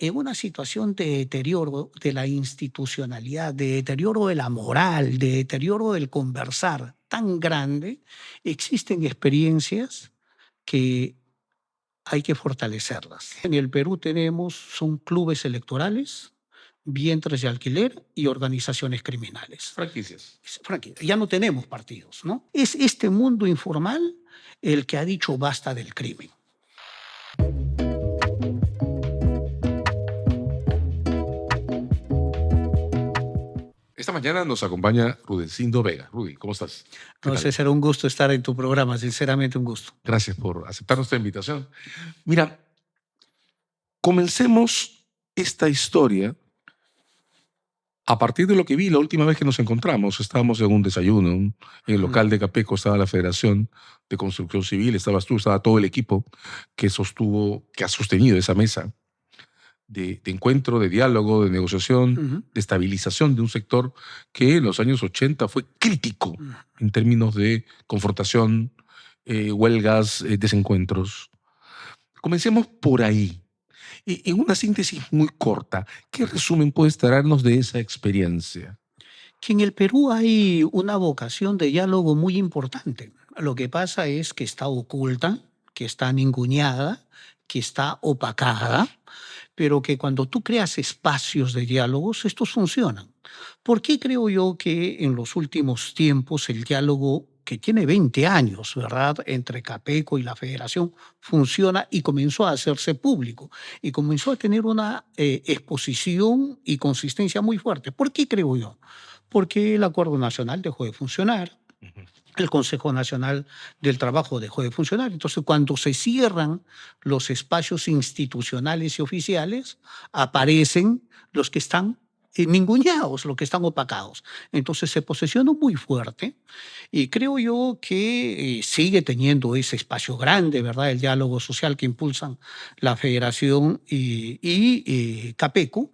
en una situación de deterioro de la institucionalidad, de deterioro de la moral, de deterioro del conversar tan grande, existen experiencias que hay que fortalecerlas. En el Perú tenemos, son clubes electorales, vientres de alquiler y organizaciones criminales. Franquicias. Ya no tenemos partidos, ¿no? Es este mundo informal el que ha dicho basta del crimen. Esta mañana nos acompaña Rudecindo Vega. Rudy, ¿cómo estás? No sé, será un gusto estar en tu programa, sinceramente un gusto. Gracias por aceptar nuestra invitación. Mira, comencemos esta historia a partir de lo que vi la última vez que nos encontramos. Estábamos en un desayuno, en el local de Capeco, estaba la Federación de Construcción Civil, estabas tú, estaba todo el equipo que ha sostenido esa mesa de encuentro, de diálogo, de negociación, de estabilización de un sector que en los años 80 fue crítico en términos de confrontación, huelgas, desencuentros. Comencemos por ahí. En una síntesis muy corta, ¿qué resumen puedes traernos de esa experiencia? Que en el Perú hay una vocación de diálogo muy importante. Lo que pasa es que está oculta, que está ninguneada, que está opacada, pero que cuando tú creas espacios de diálogos, estos funcionan. ¿Por qué creo yo que en los últimos tiempos el diálogo que tiene 20 años, ¿verdad?, entre Capeco y la Federación, funciona y comenzó a hacerse público y comenzó a tener una exposición y consistencia muy fuerte? ¿Por qué creo yo? Porque el Acuerdo Nacional dejó de funcionar, el Consejo Nacional del Trabajo dejó de funcionar. Entonces, cuando se cierran los espacios institucionales y oficiales, aparecen los que están ninguneados, los que están opacados. Entonces, se posesionó muy fuerte y creo yo que sigue teniendo ese espacio grande, ¿verdad? El diálogo social que impulsan la Federación y Capeco.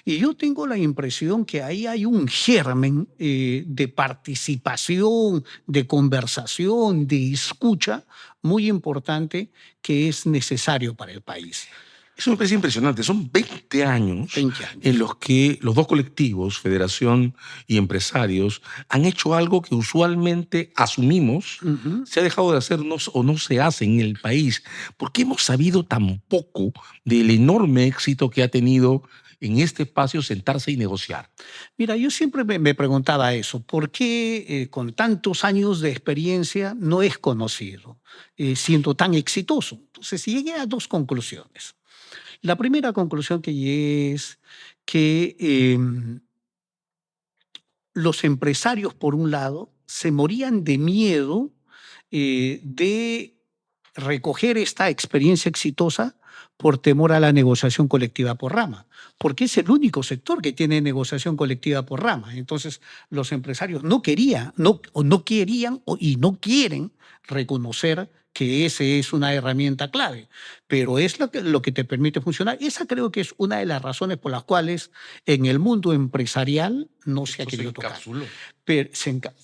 Y yo tengo la impresión que ahí hay un germen de participación, de conversación, de escucha muy importante que es necesario para el país. Eso me parece impresionante. Son 20 años, 20 años. En los que los dos colectivos, Federación y empresarios, han hecho algo que usualmente asumimos se ha dejado de hacer o no se hace en el país. ¿Por qué hemos sabido tan poco del enorme éxito que ha tenido en este espacio sentarse y negociar? Mira, yo siempre me preguntaba eso, ¿por qué con tantos años de experiencia no es conocido, siendo tan exitoso? Entonces llegué a dos conclusiones. La primera conclusión que llegué es que los empresarios, por un lado, se morían de miedo de recoger esta experiencia exitosa por temor a la negociación colectiva por rama, porque es el único sector que tiene negociación colectiva por rama. Entonces, los empresarios no querían y no quieren reconocer que esa es una herramienta clave, pero es lo que te permite funcionar. Esa creo que es una de las razones por las cuales en el mundo empresarial no se ha querido tocar.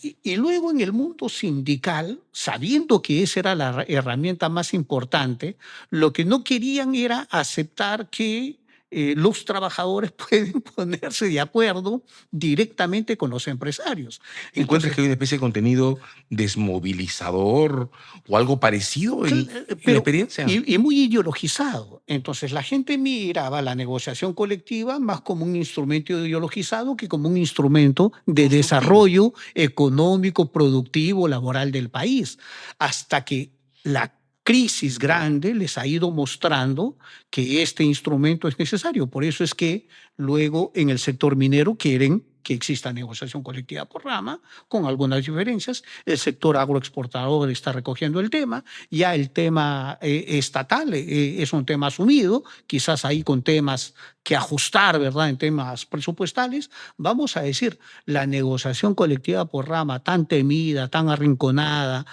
Y luego en el mundo sindical, sabiendo que esa era la herramienta más importante, lo que no querían era aceptar que los trabajadores pueden ponerse de acuerdo directamente con los empresarios. ¿Encuentras que hay una especie de contenido desmovilizador o algo parecido en la experiencia? Y muy ideologizado. Entonces la gente miraba la negociación colectiva más como un instrumento ideologizado que como un instrumento de desarrollo económico, productivo, laboral del país. Hasta que la crisis grande les ha ido mostrando que este instrumento es necesario. Por eso es que luego en el sector minero quieren que exista negociación colectiva por rama, con algunas diferencias. El sector agroexportador está recogiendo el tema. Ya el tema estatal es un tema asumido, quizás ahí con temas que ajustar, ¿verdad?, en temas presupuestales. Vamos a decir, la negociación colectiva por rama, tan temida, tan arrinconada,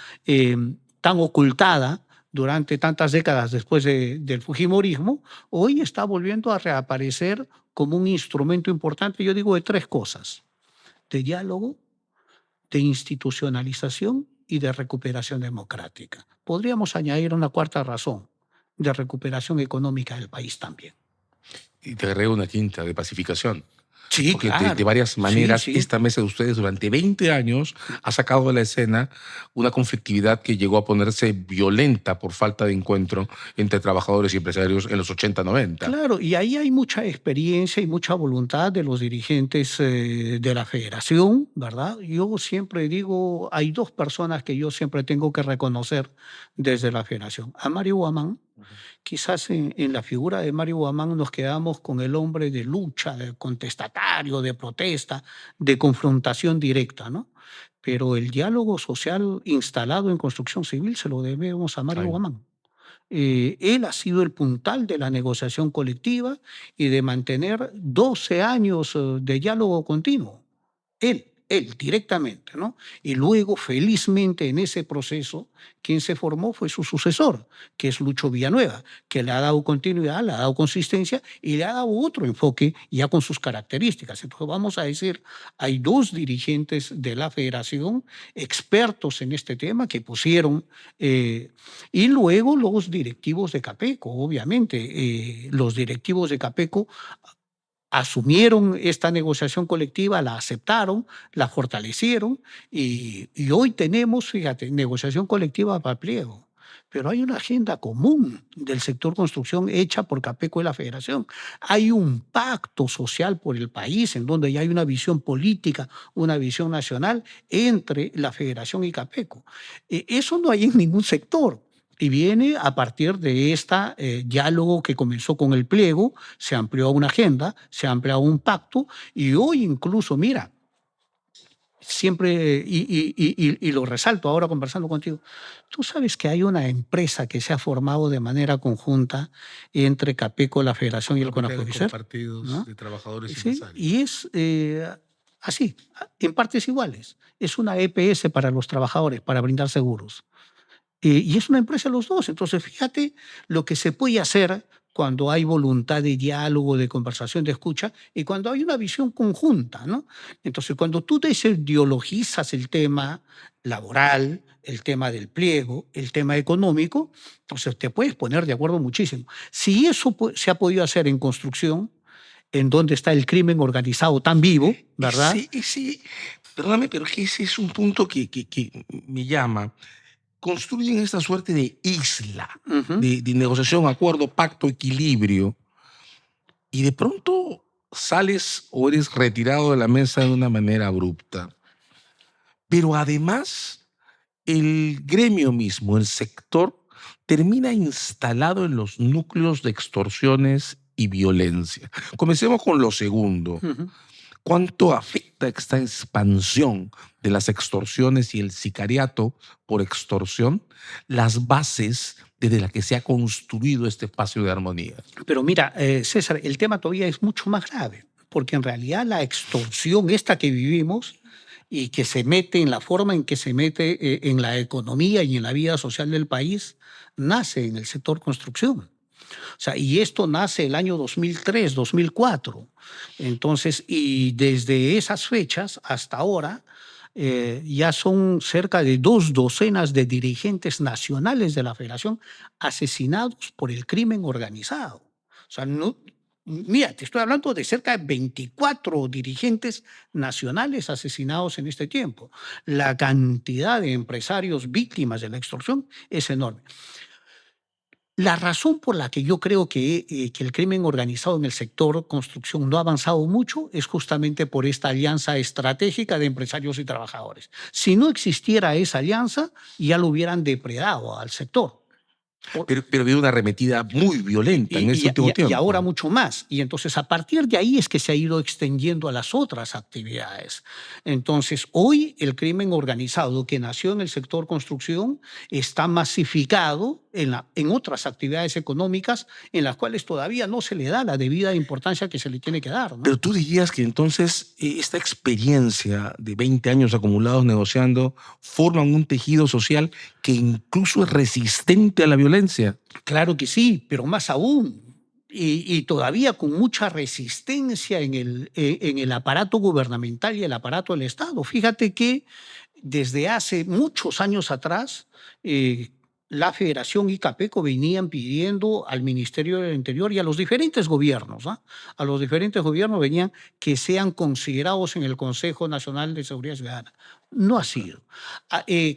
tan ocultada, durante tantas décadas después del fujimorismo, hoy está volviendo a reaparecer como un instrumento importante, yo digo, de tres cosas: de diálogo, de institucionalización y de recuperación democrática. Podríamos añadir una cuarta razón: de recuperación económica del país también. Y te agrego una quinta, de pacificación. Sí, Porque de claro. varias Sí, maneras, sí. esta mesa de ustedes durante 20 años ha sacado a la escena una conflictividad que llegó a ponerse violenta por falta de encuentro entre trabajadores y empresarios en los 80, 90. Claro, y ahí hay mucha experiencia y mucha voluntad de los dirigentes de la federación, ¿verdad? Yo siempre digo, hay dos personas que yo siempre tengo que reconocer desde la federación. A Mario Guamán, quizás en la figura de Mario Guamán nos quedamos con el hombre de lucha, de contestatario, de protesta, de confrontación directa, ¿no? Pero el diálogo social instalado en construcción civil se lo debemos a Mario Ay, Guamán. Él ha sido el puntal de la negociación colectiva y de mantener 12 años de diálogo continuo. Él directamente, ¿no? Y luego, felizmente, en ese proceso, quien se formó fue su sucesor, que es Lucho Villanueva, que le ha dado continuidad, le ha dado consistencia y le ha dado otro enfoque ya con sus características. Entonces, vamos a decir, hay dos dirigentes de la federación expertos en este tema que pusieron, y luego los directivos de Capeco, obviamente, los directivos de Capeco asumieron esta negociación colectiva, la aceptaron, la fortalecieron y hoy tenemos, fíjate, negociación colectiva para pliego. Pero hay una agenda común del sector construcción hecha por Capeco y la Federación. Hay un pacto social por el país en donde ya hay una visión política, una visión nacional entre la Federación y Capeco. Eso no hay en ningún sector. Y viene a partir de este diálogo que comenzó con el pliego, se amplió a una agenda, se amplió a un pacto y hoy incluso, mira, siempre, y lo resalto ahora conversando contigo, tú sabes que hay una empresa que se ha formado de manera conjunta entre Capeco, la Federación y el comités CONAFODISER, compartidos ¿no? de trabajadores y Sí, empresarios. y es así, en partes iguales. Es una EPS para los trabajadores, para brindar seguros. Y es una empresa los dos. Entonces, fíjate lo que se puede hacer cuando hay voluntad de diálogo, de conversación, de escucha, y cuando hay una visión conjunta, ¿no? Entonces, cuando tú desideologizas el tema laboral, el tema del pliego, el tema económico, entonces te puedes poner de acuerdo muchísimo. Si eso se ha podido hacer en construcción, en donde está el crimen organizado tan vivo, ¿verdad? Perdóname, pero que ese es un punto que me llama. Construyen esta suerte de isla Ujú. de negociación, acuerdo, pacto, equilibrio, y de pronto sales o eres retirado de la mesa de una manera abrupta. Pero además, el gremio mismo, el sector, termina instalado en los núcleos de extorsiones y violencia. Comencemos con lo segundo. Ujú. ¿Cuánto afecta esta expansión de las extorsiones y el sicariato por extorsión las bases desde las que se ha construido este espacio de armonía? Pero mira, César, el tema todavía es mucho más grave, porque en realidad la extorsión esta que vivimos y que se mete en la forma en que se mete en la economía y en la vida social del país, nace en el sector construcción. O sea, y esto nace el año 2003, 2004. Entonces, y desde esas fechas hasta ahora, ya son cerca de 2 docenas de dirigentes nacionales de la federación asesinados por el crimen organizado. O sea, no, mira, te estoy hablando de cerca de 24 dirigentes nacionales asesinados en este tiempo. La cantidad de empresarios víctimas de la extorsión es enorme. La razón por la que yo creo que el crimen organizado en el sector construcción no ha avanzado mucho es justamente por esta alianza estratégica de empresarios y trabajadores. Si no existiera esa alianza, ya lo hubieran depredado al sector. Por- Pero ha habido una arremetida muy violenta en este último y ahora tiempo. mucho más. Y entonces a partir de ahí es que se ha ido extendiendo a las otras actividades. Entonces hoy el crimen organizado que nació en el sector construcción está masificado en otras actividades económicas en las cuales todavía no se le da la debida importancia que se le tiene que dar, ¿no? Pero tú dirías que entonces esta experiencia de 20 años acumulados negociando forman un tejido social que incluso es resistente a la violencia. Claro que sí, pero más aún. Y todavía con mucha resistencia en el aparato gubernamental y el aparato del Estado. Fíjate que desde hace muchos años atrás, la Federación y Capeco venían pidiendo al Ministerio del Interior y a los diferentes gobiernos, ¿ah? A los diferentes gobiernos venían que sean considerados en el Consejo Nacional de Seguridad Ciudadana. No ha sido.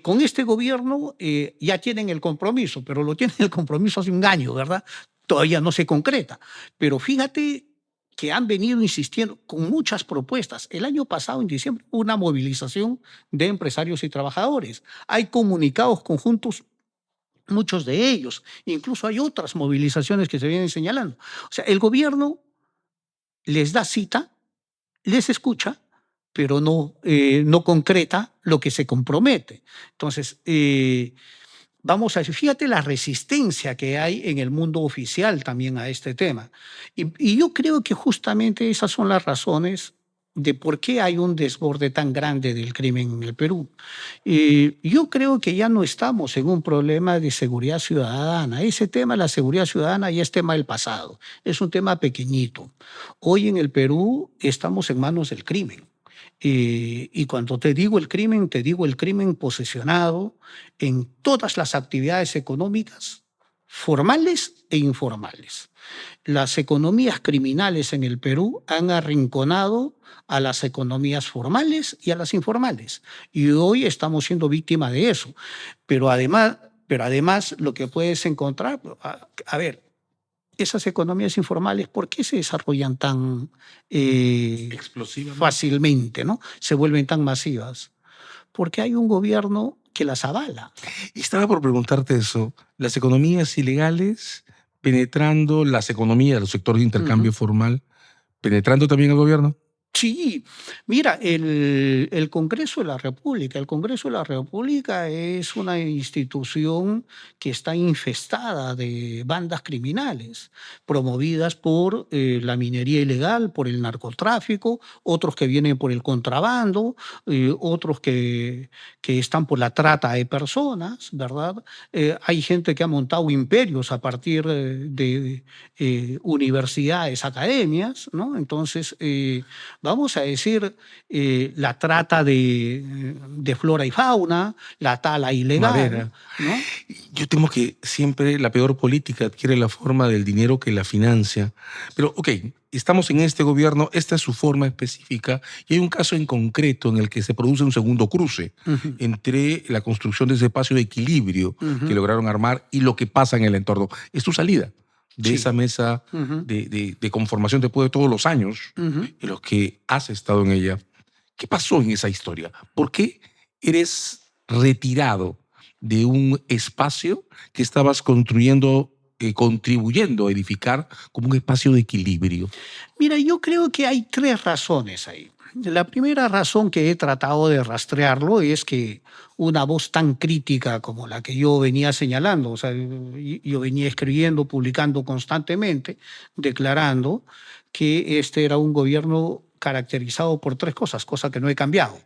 Con este gobierno ya tienen el compromiso, pero lo tienen el compromiso hace un año, ¿verdad? Todavía no se concreta. Pero fíjate que han venido insistiendo con muchas propuestas. El año pasado, en diciembre, hubo una movilización de empresarios y trabajadores. Hay comunicados conjuntos, muchos de ellos. Incluso hay otras movilizaciones que se vienen señalando. O sea, el gobierno les da cita, les escucha, pero no concreta lo que se compromete. Entonces, vamos a decir, fíjate la resistencia que hay en el mundo oficial también a este tema. Y yo creo que justamente esas son las razones de por qué hay un desborde tan grande del crimen en el Perú. Yo creo que ya no estamos en un problema de seguridad ciudadana. Ese tema de la seguridad ciudadana ya es tema del pasado. Es un tema pequeñito. Hoy en el Perú estamos en manos del crimen. Y cuando te digo el crimen, te digo el crimen posesionado en todas las actividades económicas, formales e informales. Las economías criminales en el Perú han arrinconado a las economías formales y a las informales. Y hoy estamos siendo víctimas de eso. Pero además lo que puedes encontrar, a ver, esas economías informales, ¿por qué se desarrollan tan Explosivamente. fácilmente, ¿no? Se vuelven tan masivas? Porque hay un gobierno que las avala. Y estaba por preguntarte eso. Las economías ilegales penetrando las economías, los sectores de intercambio formal, penetrando también el gobierno. Sí, mira, el Congreso de la República, el Congreso de la República es una institución que está infestada de bandas criminales, promovidas por la minería ilegal, por el narcotráfico, otros que vienen por el contrabando, otros que están por la trata de personas, ¿verdad? Hay gente que ha montado imperios a partir de universidades, academias, ¿no? Entonces, vamos a decir, la trata de flora y fauna, la tala ilegal, Madera. ¿no? Yo temo que siempre la peor política adquiere la forma del dinero que la financia. Pero, ok, estamos en este gobierno, esta es su forma específica, y hay un caso en concreto en el que se produce un segundo cruce Ujú, entre la construcción de ese espacio de equilibrio que ujú, lograron armar y lo que pasa en el entorno. Es tu salida de esa sí. mesa Ujú, de conformación después de todos los años ujú. en los que has estado en ella. ¿Qué pasó en esa historia? ¿Por qué eres retirado de un espacio que estabas construyendo, contribuyendo a edificar como un espacio de equilibrio? Mira, yo creo que hay tres razones ahí. La primera razón que he tratado de rastrearlo es que una voz tan crítica como la que yo venía señalando, o sea, yo venía escribiendo, publicando constantemente, declarando que este era un gobierno caracterizado por tres cosas, cosa que no he cambiado.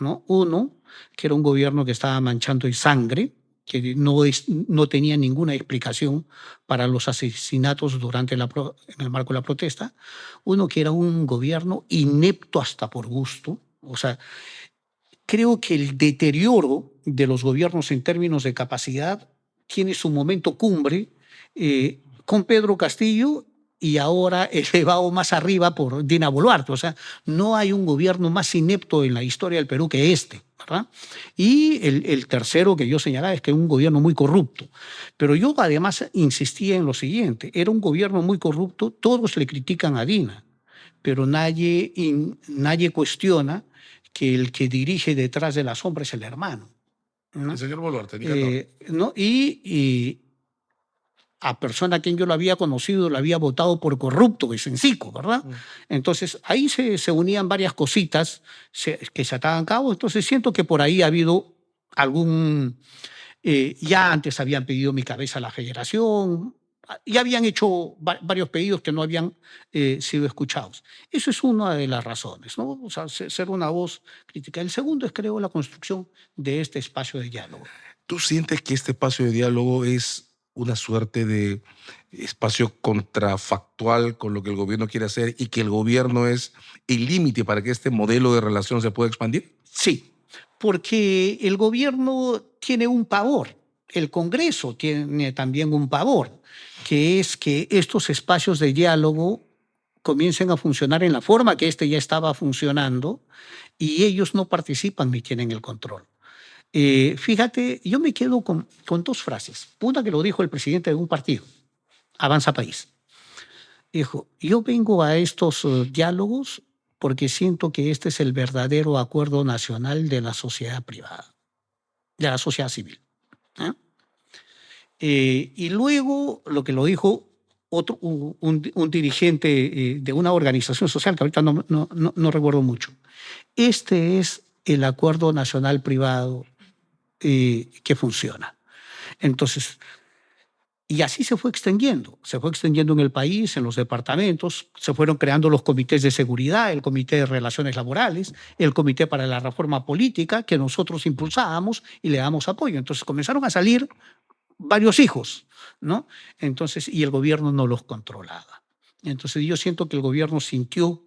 ¿No? Uno, que era un gobierno que estaba manchando de sangre, que no tenía ninguna explicación para los asesinatos en el marco de la protesta. Uno, que era un gobierno inepto hasta por gusto. O sea, creo que el deterioro de los gobiernos en términos de capacidad tiene su momento cumbre con Pedro Castillo y ahora elevado más arriba por Dina Boluarte. O sea, no hay un gobierno más inepto en la historia del Perú que este, ¿verdad? Y el tercero que yo señalaba es que es un gobierno muy corrupto. Pero yo además insistía en lo siguiente, era un gobierno muy corrupto, todos le critican a Dina, pero nadie cuestiona que el que dirige detrás de la sombra es el hermano, El ¿no? señor Boluarte, Nicanor. ¿No? Y a persona a quien yo lo había conocido, lo había votado por corrupto, es sencillo, ¿verdad? Entonces ahí se unían varias cositas que se ataban a cabo, entonces siento que por ahí ha habido algún ya antes habían pedido mi cabeza a la federación, ya habían hecho varios pedidos que no habían sido escuchados. Eso es una de las razones, ¿no? O sea, ser una voz crítica. El segundo es, creo, la construcción de este espacio de diálogo. ¿Tú sientes que este espacio de diálogo es una suerte de espacio contrafactual con lo que el gobierno quiere hacer y que el gobierno es el límite para que este modelo de relación se pueda expandir? Sí, porque el gobierno tiene un pavor. el Congreso tiene también un pavor, que es que estos espacios de diálogo comiencen a funcionar en la forma que este ya estaba funcionando y ellos no participan ni tienen el control. Fíjate, yo me quedo con dos frases. Una que lo dijo el presidente de un partido, Avanza País. Dijo, yo vengo a estos diálogos porque siento que este es el verdadero acuerdo nacional de la sociedad privada, de la sociedad civil. ¿Eh? Y luego lo que lo dijo otro, un dirigente de una organización social, que ahorita no recuerdo mucho. Este es el acuerdo nacional privado que funciona. Entonces, y así se fue extendiendo en el país, en los departamentos, se fueron creando los comités de seguridad, el comité de relaciones laborales, el comité para la reforma política, que nosotros impulsábamos y le damos apoyo. Entonces comenzaron a salir varios hijos, ¿no? Entonces, y el gobierno no los controlaba. Entonces yo siento que el gobierno sintió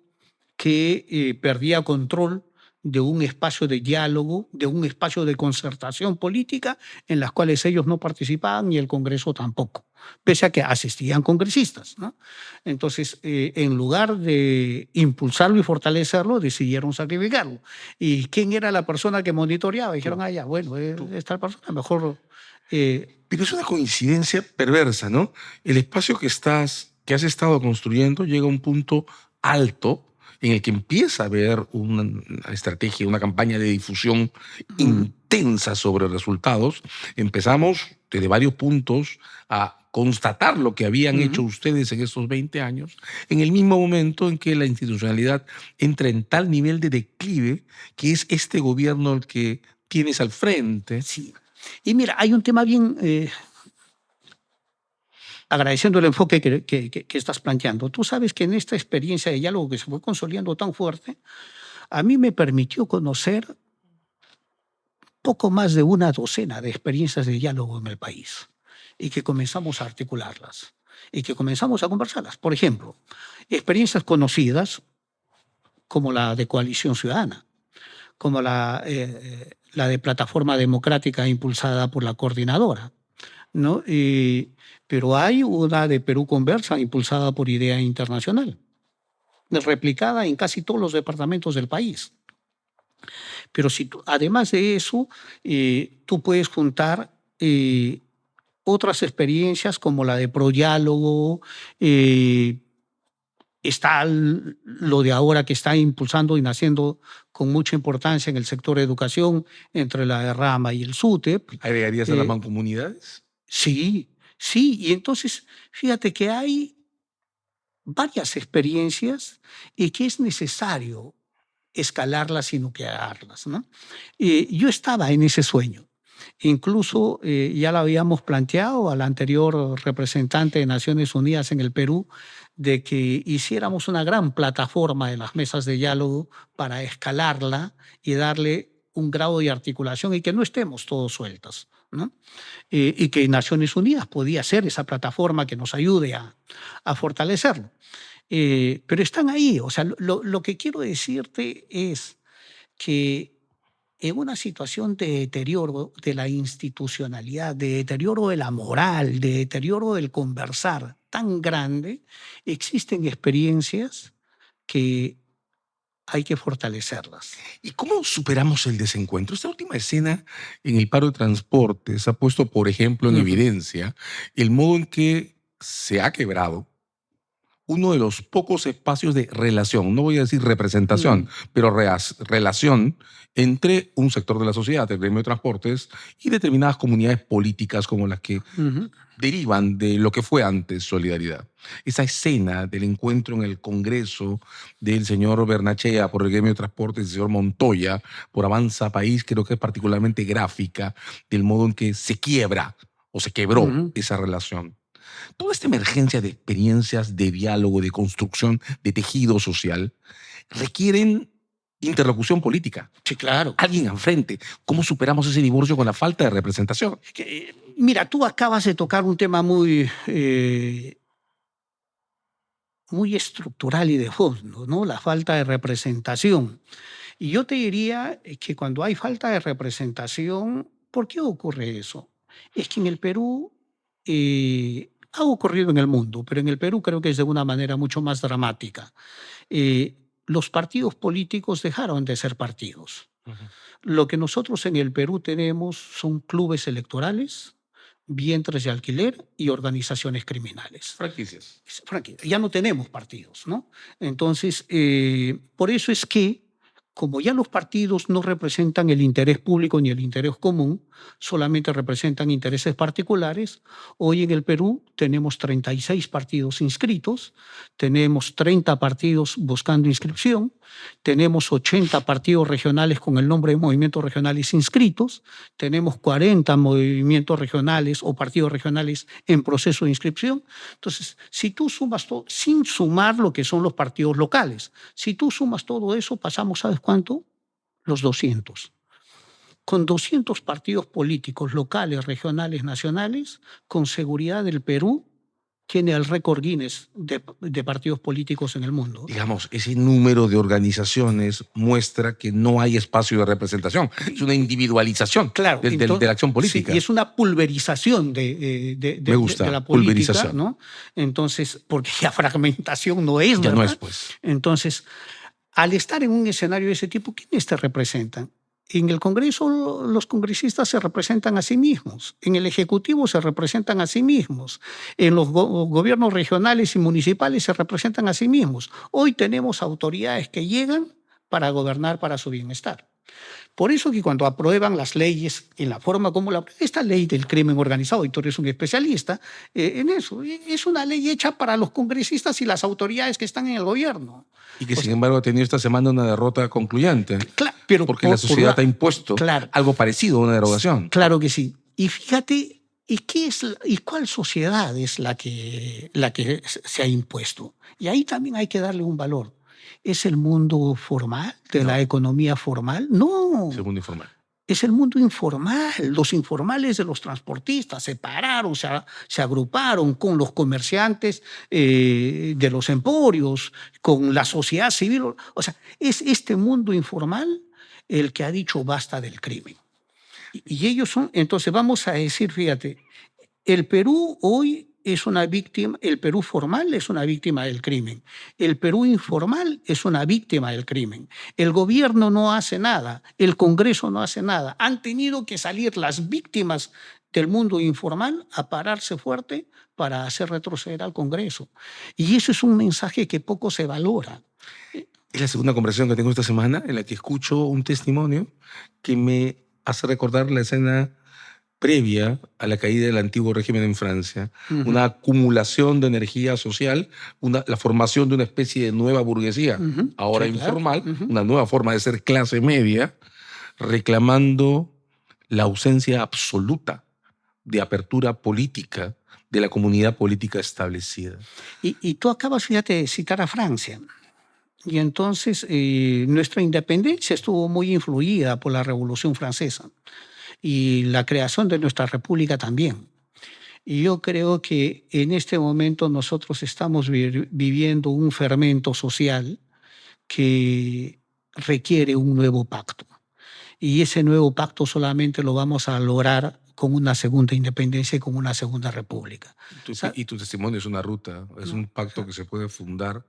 que perdía control de un espacio de diálogo, de un espacio de concertación política en las cuales ellos no participaban y el Congreso tampoco, pese a que asistían congresistas, ¿no? Entonces, en lugar de impulsarlo y fortalecerlo, decidieron sacrificarlo. ¿Y quién era la persona que monitoreaba? Dijeron, ya, bueno, esta persona mejor... Pero es una coincidencia perversa, ¿no? El espacio que has estado construyendo llega a un punto alto en el que empieza a haber una estrategia, una campaña de difusión intensa sobre resultados. Empezamos desde varios puntos a constatar lo que habían hecho ustedes en estos 20 años, en el mismo momento en que la institucionalidad entra en tal nivel de declive que es este gobierno el que tienes al frente. Sí. Y mira, hay un tema bien, agradeciendo el enfoque que estás planteando. Tú sabes que en esta experiencia de diálogo que se fue consolidando tan fuerte, a mí me permitió conocer poco más de una docena de experiencias de diálogo en el país y que comenzamos a articularlas y que comenzamos a conversarlas. Por ejemplo, experiencias conocidas como la de Coalición Ciudadana, como la de Plataforma Democrática impulsada por la coordinadora, ¿no? Pero hay una de Perú Conversa impulsada por Idea Internacional, replicada en casi todos los departamentos del país. Pero si tú, además de eso, tú puedes juntar otras experiencias como la de Prodiálogo, está lo de ahora que está impulsando y naciendo con mucha importancia en el sector de educación entre la Rama y el SUTEP. ¿Agregarías a las mancomunidades? Sí, sí. Y entonces, fíjate que hay varias experiencias y que es necesario escalarlas y nuclearlas, ¿no? Yo estaba en ese sueño. Incluso ya lo habíamos planteado al anterior representante de Naciones Unidas en el Perú, de que hiciéramos una gran plataforma de las mesas de diálogo para escalarla y darle un grado de articulación y que no estemos todos sueltos, ¿no? Y que Naciones Unidas podía ser esa plataforma que nos ayude a fortalecerlo. Pero están ahí. O sea, lo que quiero decirte es que en una situación de deterioro de la institucionalidad, de deterioro de la moral, de deterioro del conversar tan grande, existen experiencias que hay que fortalecerlas. ¿Y cómo superamos el desencuentro? Esta última escena en el paro de transportes ha puesto, por ejemplo, en evidencia el modo en que se ha quebrado uno de los pocos espacios de relación, no voy a decir representación, pero relación entre un sector de la sociedad, el gremio de transportes, y determinadas comunidades políticas como las que derivan de lo que fue antes Solidaridad. Esa escena del encuentro en el Congreso del señor Bernachea por el gremio de transportes y del señor Montoya por Avanza País, creo que es particularmente gráfica del modo en que se quiebra o se quebró esa relación. Toda esta emergencia de experiencias de diálogo, de construcción, de tejido social, requieren interlocución política. Sí, claro. Alguien al frente. ¿Cómo superamos ese divorcio con la falta de representación? Mira, tú acabas de tocar un tema muy estructural y de fondo, ¿no? La falta de representación. Y yo te diría que cuando hay falta de representación, ¿por qué ocurre eso? Es que en el Perú ha ocurrido en el mundo, pero en el Perú creo que es de una manera mucho más dramática. Los partidos políticos dejaron de ser partidos. Lo que nosotros en el Perú tenemos son clubes electorales, vientres de alquiler y organizaciones criminales. Franquicias. Ya no tenemos partidos, ¿no? Entonces, por eso es que, como ya los partidos no representan el interés público ni el interés común, solamente representan intereses particulares, hoy en el Perú tenemos 36 partidos inscritos, tenemos 30 partidos buscando inscripción, tenemos 80 partidos regionales con el nombre de movimientos regionales inscritos, tenemos 40 movimientos regionales o partidos regionales en proceso de inscripción. Entonces, si tú sumas todo, sin sumar lo que son los partidos locales, si tú sumas todo eso, pasamos, ¿sabes cuánto? Los 200. Con 200 partidos políticos locales, regionales, nacionales, con seguridad el Perú tiene el récord Guinness de partidos políticos en el mundo. Digamos, ese número de organizaciones muestra que no hay espacio de representación. Es una individualización claro, de la acción política. Sí, y es una pulverización de la política. Pulverización. ¿No? Entonces, porque ya fragmentación no es, ya ¿verdad? no es, pues. Entonces, al estar en un escenario de ese tipo, ¿quiénes te representan? En el Congreso los congresistas se representan a sí mismos, en el Ejecutivo se representan a sí mismos, en los gobiernos regionales y municipales se representan a sí mismos. Hoy tenemos autoridades que llegan para gobernar para su bienestar. Por eso que cuando aprueban las leyes en la forma como esta ley del crimen organizado, y tú eres un especialista en eso, es una ley hecha para los congresistas y las autoridades que están en el gobierno. Y que sin embargo ha tenido esta semana una derrota concluyente. Claro, pero porque la sociedad ha impuesto algo parecido a una derogación. Claro que sí. Y fíjate, ¿y cuál sociedad es la que se ha impuesto? Y ahí también hay que darle un valor. ¿Es el mundo formal, de la economía formal? No. Es el mundo informal. Es el mundo informal. Los informales de los transportistas se pararon, se agruparon con los comerciantes de los emporios, con la sociedad civil. O sea, es este mundo informal el que ha dicho basta del crimen. Y ellos son, entonces vamos a decir, fíjate, el Perú hoy es una víctima, el Perú formal es una víctima del crimen, el Perú informal es una víctima del crimen, el gobierno no hace nada, el Congreso no hace nada, han tenido que salir las víctimas del mundo informal a pararse fuerte para hacer retroceder al Congreso. Y eso es un mensaje que poco se valora. Es la segunda conversación que tengo esta semana en la que escucho un testimonio que me hace recordar la escena previa a la caída del antiguo régimen en Francia, una acumulación de energía social, la formación de una especie de nueva burguesía, ahora sí, informal, una nueva forma de ser clase media, reclamando la ausencia absoluta de apertura política de la comunidad política establecida. Y tú acabas, fíjate, de citar a Francia. Y entonces nuestra independencia estuvo muy influida por la Revolución Francesa y la creación de nuestra república también. Y yo creo que en este momento nosotros estamos viviendo un fermento social que requiere un nuevo pacto. Y ese nuevo pacto solamente lo vamos a lograr con una segunda independencia y con una segunda república. Y tu testimonio es una ruta, es un pacto que se puede fundar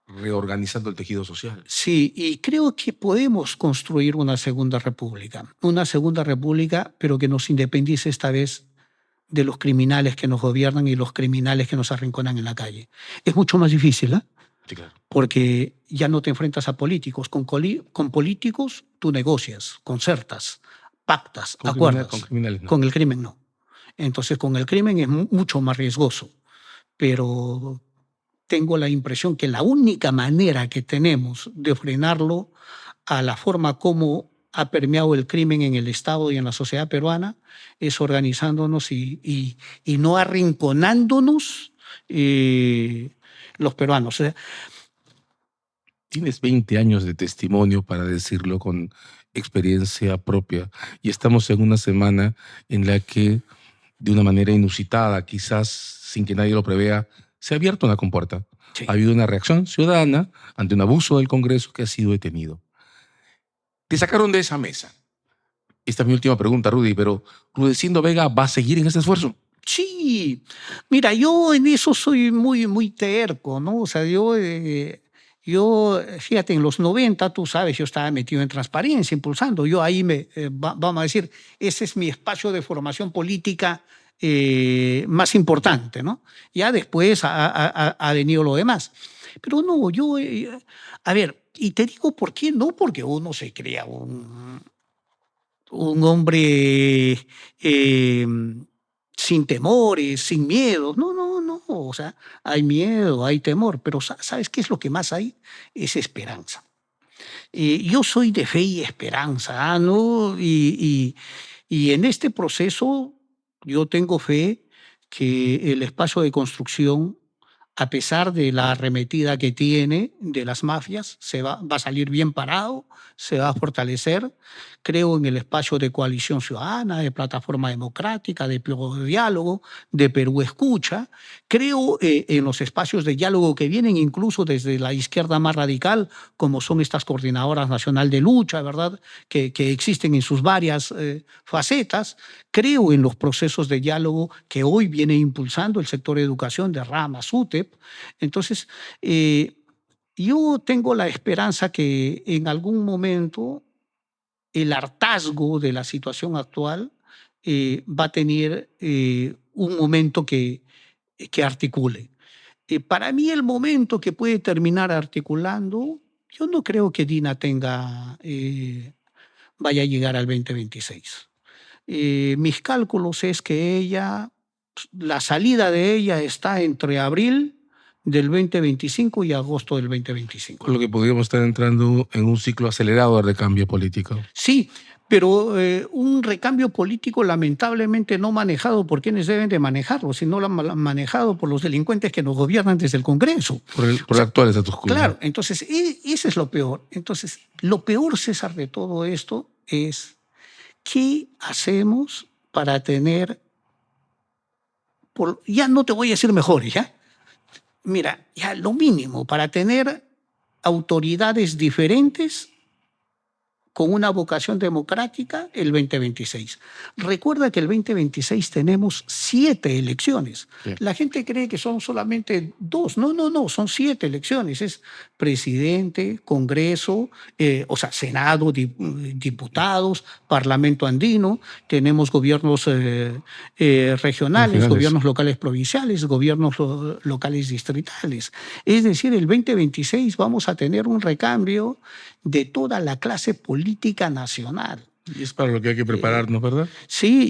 reorganizando el tejido social. Sí, y creo que podemos construir una segunda república, pero que nos independice esta vez de los criminales que nos gobiernan y los criminales que nos arrinconan en la calle. Es mucho más difícil, ¿eh? Sí, claro. Porque ya no te enfrentas a políticos. Con políticos tú negocias, concertas, pactas, acuerdas. Con criminales no. Con el crimen no. Entonces con el crimen es mucho más riesgoso, pero tengo la impresión que la única manera que tenemos de frenarlo a la forma como ha permeado el crimen en el Estado y en la sociedad peruana es organizándonos y no arrinconándonos los peruanos. Tienes 20 años de testimonio, para decirlo con experiencia propia, y estamos en una semana en la que, de una manera inusitada, quizás sin que nadie lo prevea, se ha abierto una compuerta. Sí. Ha habido una reacción ciudadana ante un abuso del Congreso que ha sido detenido. Te sacaron de esa mesa. Esta es mi última pregunta, Rudy, pero ¿Rudecindo Vega va a seguir en este esfuerzo? Sí, mira, yo en eso soy muy, muy terco, ¿no? O sea, fíjate, en los 90, tú sabes, yo estaba metido en Transparencia, impulsando. Yo ahí vamos a decir, ese es mi espacio de formación política más importante, ¿no? Ya después ha venido lo demás. Pero no, a ver, y te digo por qué, no porque uno se crea un hombre eh, sin temores, sin miedos. No, no, no. O sea, hay miedo, hay temor, pero ¿sabes qué es lo que más hay? Es esperanza. Yo soy de fe y esperanza, ¿no? Y en este proceso yo tengo fe que el espacio de construcción, a pesar de la arremetida que tiene de las mafias, va a salir bien parado, se va a fortalecer. Creo en el espacio de coalición ciudadana, de plataforma democrática, de diálogo, de Perú Escucha. Creo en los espacios de diálogo que vienen incluso desde la izquierda más radical, como son estas coordinadoras nacional de lucha, ¿verdad? Que existen en sus varias facetas. Creo en los procesos de diálogo que hoy viene impulsando el sector de educación de Rama, SUTEP. Entonces, yo tengo la esperanza que en algún momento el hartazgo de la situación actual va a tener un momento que articule. Para mí el momento que puede terminar articulando, yo no creo que Dina vaya a llegar al 2026. Mis cálculos es que la salida de ella está entre abril del 2025 y agosto del 2025. Con lo que podríamos estar entrando en un ciclo acelerado de recambio político. Sí, pero un recambio político lamentablemente no manejado por quienes deben de manejarlo, sino manejado por los delincuentes que nos gobiernan desde el Congreso. Por el actual status quo. Claro, entonces ese es lo peor. Entonces, lo peor, César, de todo esto es ¿qué hacemos para tener, ya no te voy a decir mejores, ya? Mira, ya lo mínimo para tener autoridades diferentes con una vocación democrática el 2026. Recuerda que el 2026 tenemos 7 elecciones. Sí. La gente cree que son solamente 2. No, no, no, son 7 elecciones. Es presidente, Congreso, Senado, diputados, Parlamento andino, tenemos gobiernos regionales, gobiernos locales provinciales, gobiernos locales distritales. Es decir, el 2026 vamos a tener un recambio de toda la clase política nacional. Y es para lo que hay que prepararnos, ¿verdad? Sí,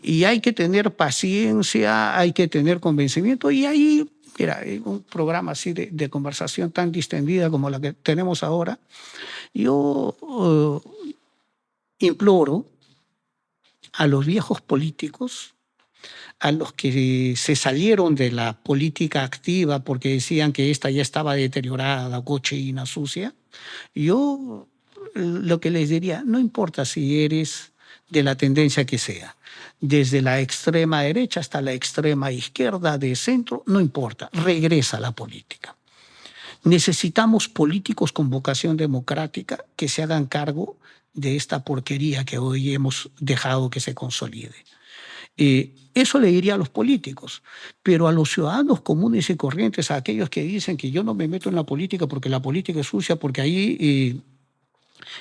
y hay que tener paciencia, hay que tener convencimiento, y ahí, mira, un programa así de conversación tan distendida como la que tenemos ahora, yo imploro a los viejos políticos, a los que se salieron de la política activa porque decían que esta ya estaba deteriorada, cochina, sucia, yo lo que les diría, no importa si eres de la tendencia que sea, desde la extrema derecha hasta la extrema izquierda, de centro, no importa, regresa a la política. Necesitamos políticos con vocación democrática que se hagan cargo de esta porquería que hoy hemos dejado que se consolide. Eso le diría a los políticos, pero a los ciudadanos comunes y corrientes, a aquellos que dicen que yo no me meto en la política porque la política es sucia, porque ahí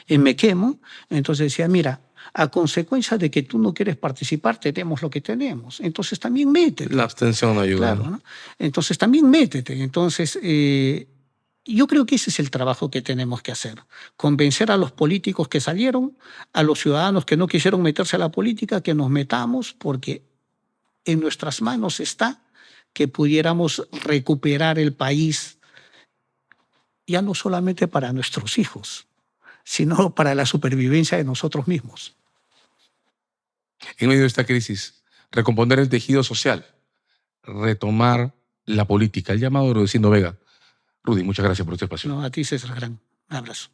me quemo, entonces decía, mira, a consecuencia de que tú no quieres participar, tenemos lo que tenemos, entonces también métete. La abstención no ayuda. Claro, ¿no? Entonces también métete. Entonces, yo creo que ese es el trabajo que tenemos que hacer. Convencer a los políticos que salieron, a los ciudadanos que no quisieron meterse a la política, que nos metamos, porque en nuestras manos está que pudiéramos recuperar el país, ya no solamente para nuestros hijos, sino para la supervivencia de nosotros mismos. En medio de esta crisis, recomponer el tejido social, retomar la política, el llamado de Rudecindo Vega. Rudy, muchas gracias por este espacio. No, a ti, César Gran. Un abrazo.